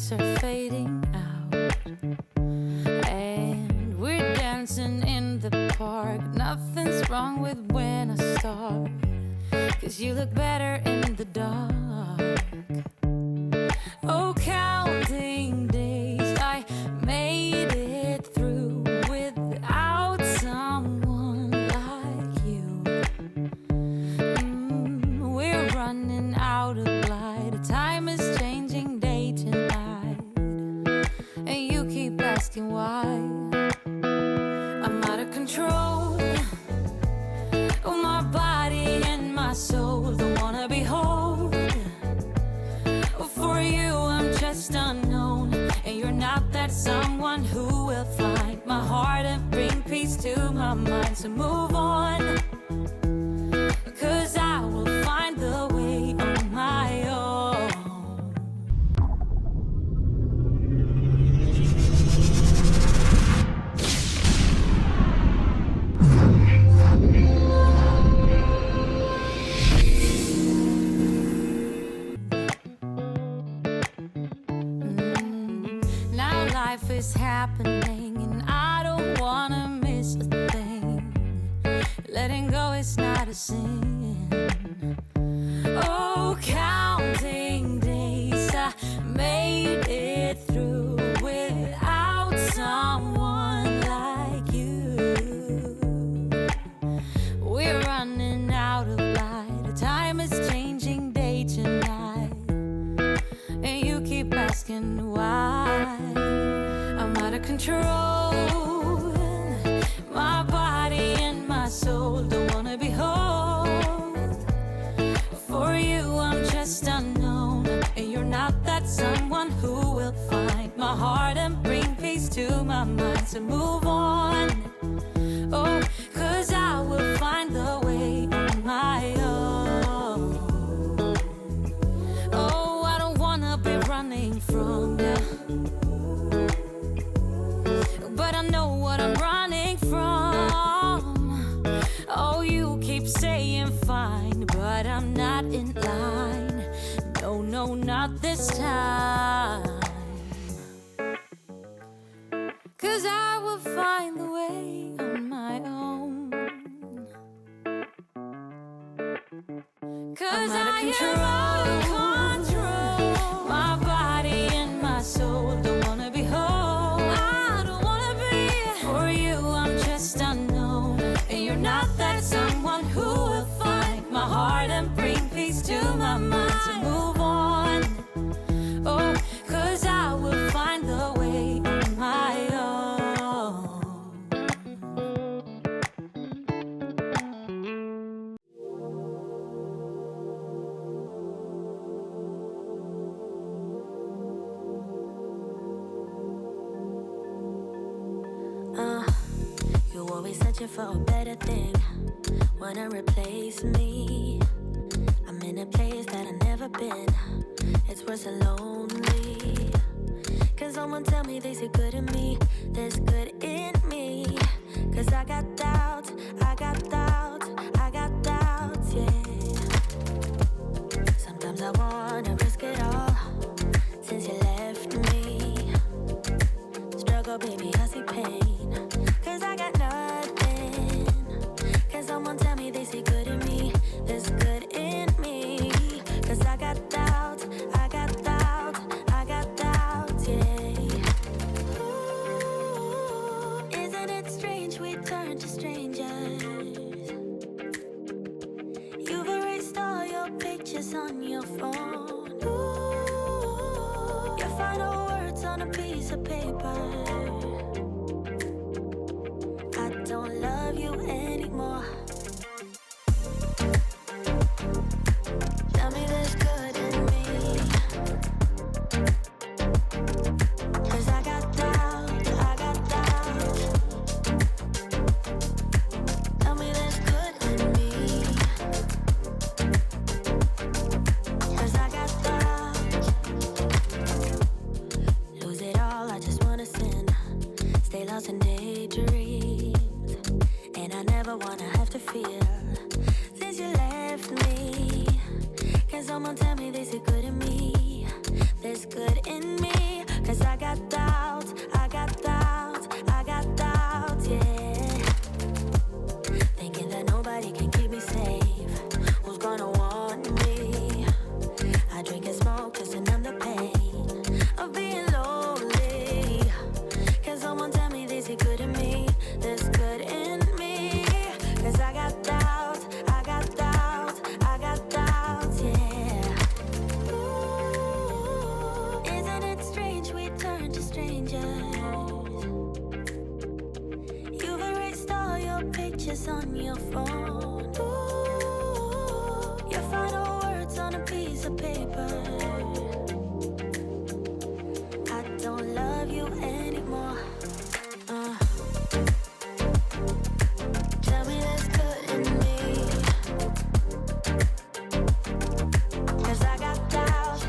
lights are fading out, and we're dancing in the park. Nothing's wrong with when I start, 'cause you look better in the dark. Oh, counting days, I made it through without someone like you. We're running out of light. Time is changing day to night, and you keep asking why. I'm out of control. Oh, my body and my soul don't wanna be whole. For you, I'm just unknown, and you're not that someone who will find my heart and bring peace to my mind. So move on, 'cause I will find the way on my own. Now life is happening, and I don't wanna miss a thing. Letting go is not a sin. Oh, counting days, I made it through without someone like you. We're running out of light. Time is changing day to night, and you keep asking why. I'm out of control. My body and my soul don't wanna be whole. For you, I'm just unknown, and you're not that someone who will find my heart and bring peace to my mind. So move on, oh, 'cause I will find the way on my own. Oh, I don't wanna be running from you, but I know what I'm running from. Oh, you keep saying fine, but I'm not in line. No, no, not this time. 'Cause I will find the way on my own. 'Cause I'm out of control. My body and my soul don't wanna be whole. I don't wanna be. For you, I'm just unknown, and you're not that someone who will find my heart and bring peace to my mind. So move on, oh, 'cause I will find the way on my own. You always searching for a better thing, wanna replace me. I'm in a place that I've never been. It's worse than lonely. Can someone tell me they see good in me? There's good in me. 'Cause I got doubts, I got doubts, I got doubts, yeah. Sometimes I wanna risk it all since you left me. Struggle, baby, I see pain, 'cause I got nothing. Can someone tell me they see good in me? There's good in me. 'Cause I got doubts, I got doubts, I got doubts, yeah. Ooh, isn't it strange we turn to strangers? You've erased all your pictures on your phone. Ooh, your final words on a piece of paper. I don't love you anymore. Tell me there's good in me. 'Cause I got doubts, I got doubts. Tell me there's good in me. 'Cause I got doubts. Lose it all, I just wanna sin. Stay lost in daydreams, and I never wanna have to fear. Since you left me, can someone tell me they see good in me? there's good in me. Cause I got doubts, I got doubts, I got doubts, yeah. Thinking that nobody can keep me safe. Who's gonna want me? I drink and smoke just to numb the pain of being lonely. Can someone tell me they see good in me? There's good in me. Cause I got doubts, I got doubts, I got doubts, yeah. Ooh, isn't it strange we turn to strangers? You've erased all your pictures on your phone. Ooh, your final words on a piece of paper. I don't love you anymore. Tell me there's good in me. Cause I got doubts,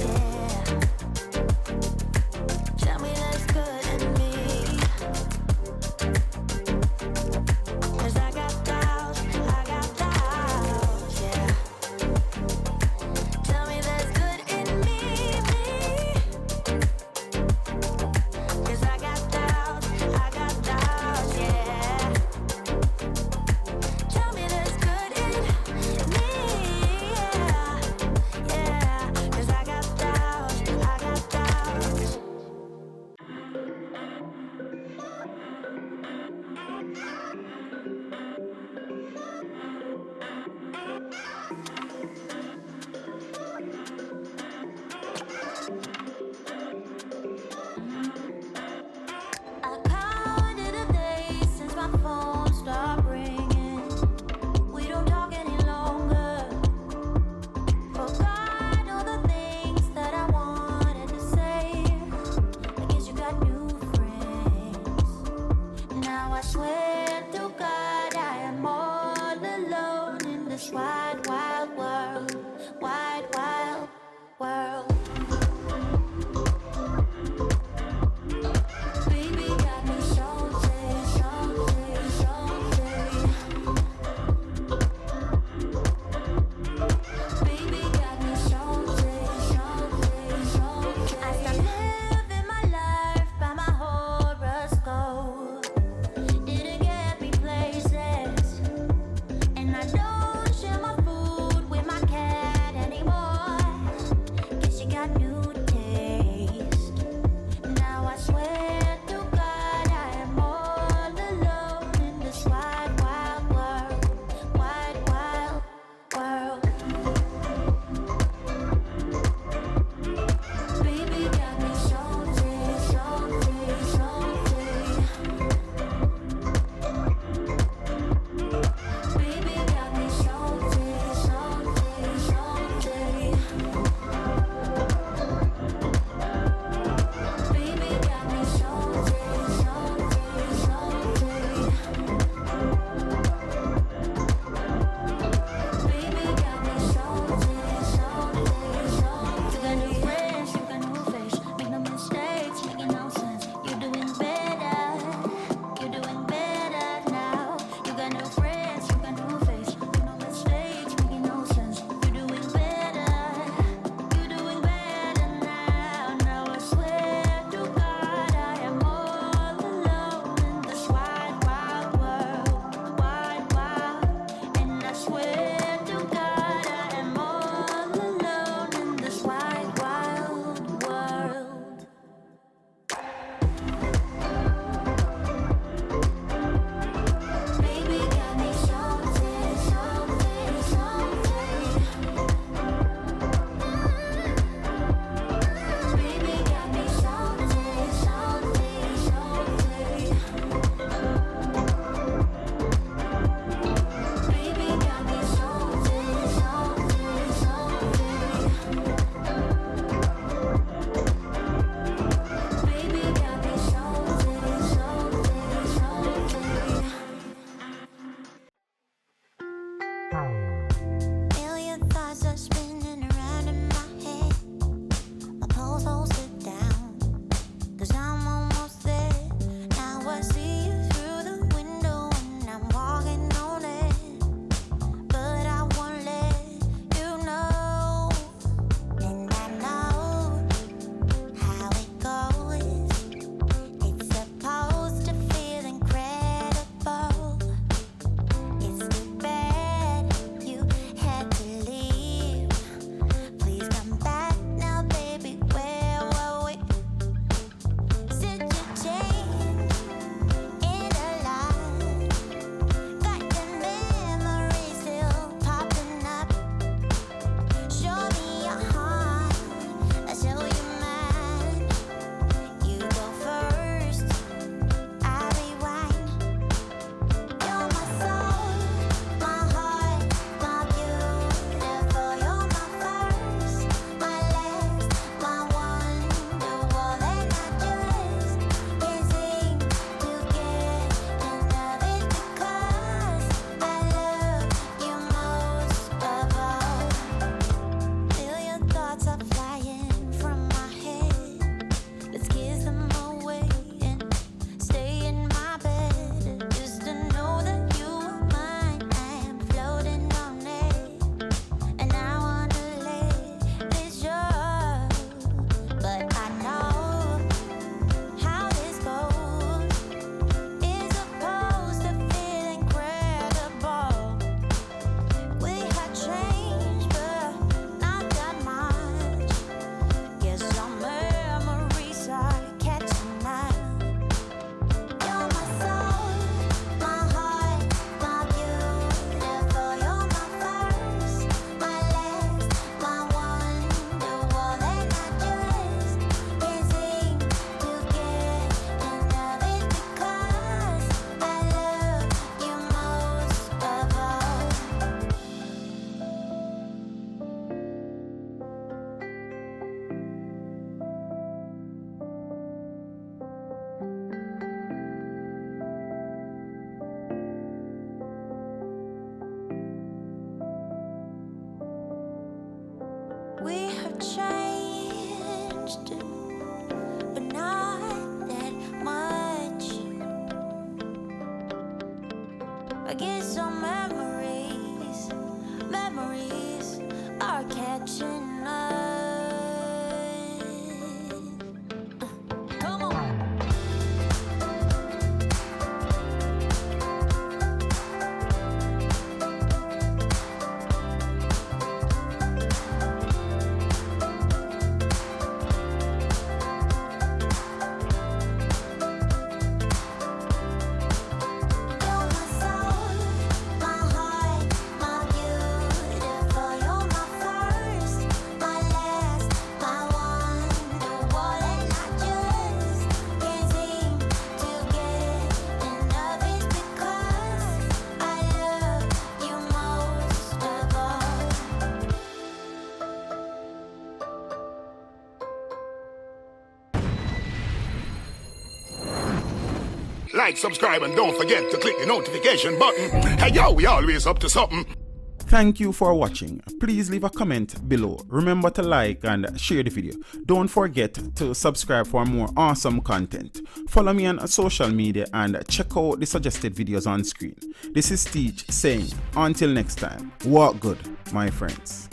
yeah. Tell me there's good in me. Cause I got doubts, yeah. Tell me there's We have changed, but not that much. I guess some memories are catching up. Come on. Like, subscribe, and don't forget to click the notification button. Hey yo, we always up to something. Thank you for watching. Please leave a comment below. Remember to like and share the video. Don't forget to subscribe for more awesome content. Follow me on social media and check out the suggested videos on screen. This is Teach saying, until next time, walk good, my friends.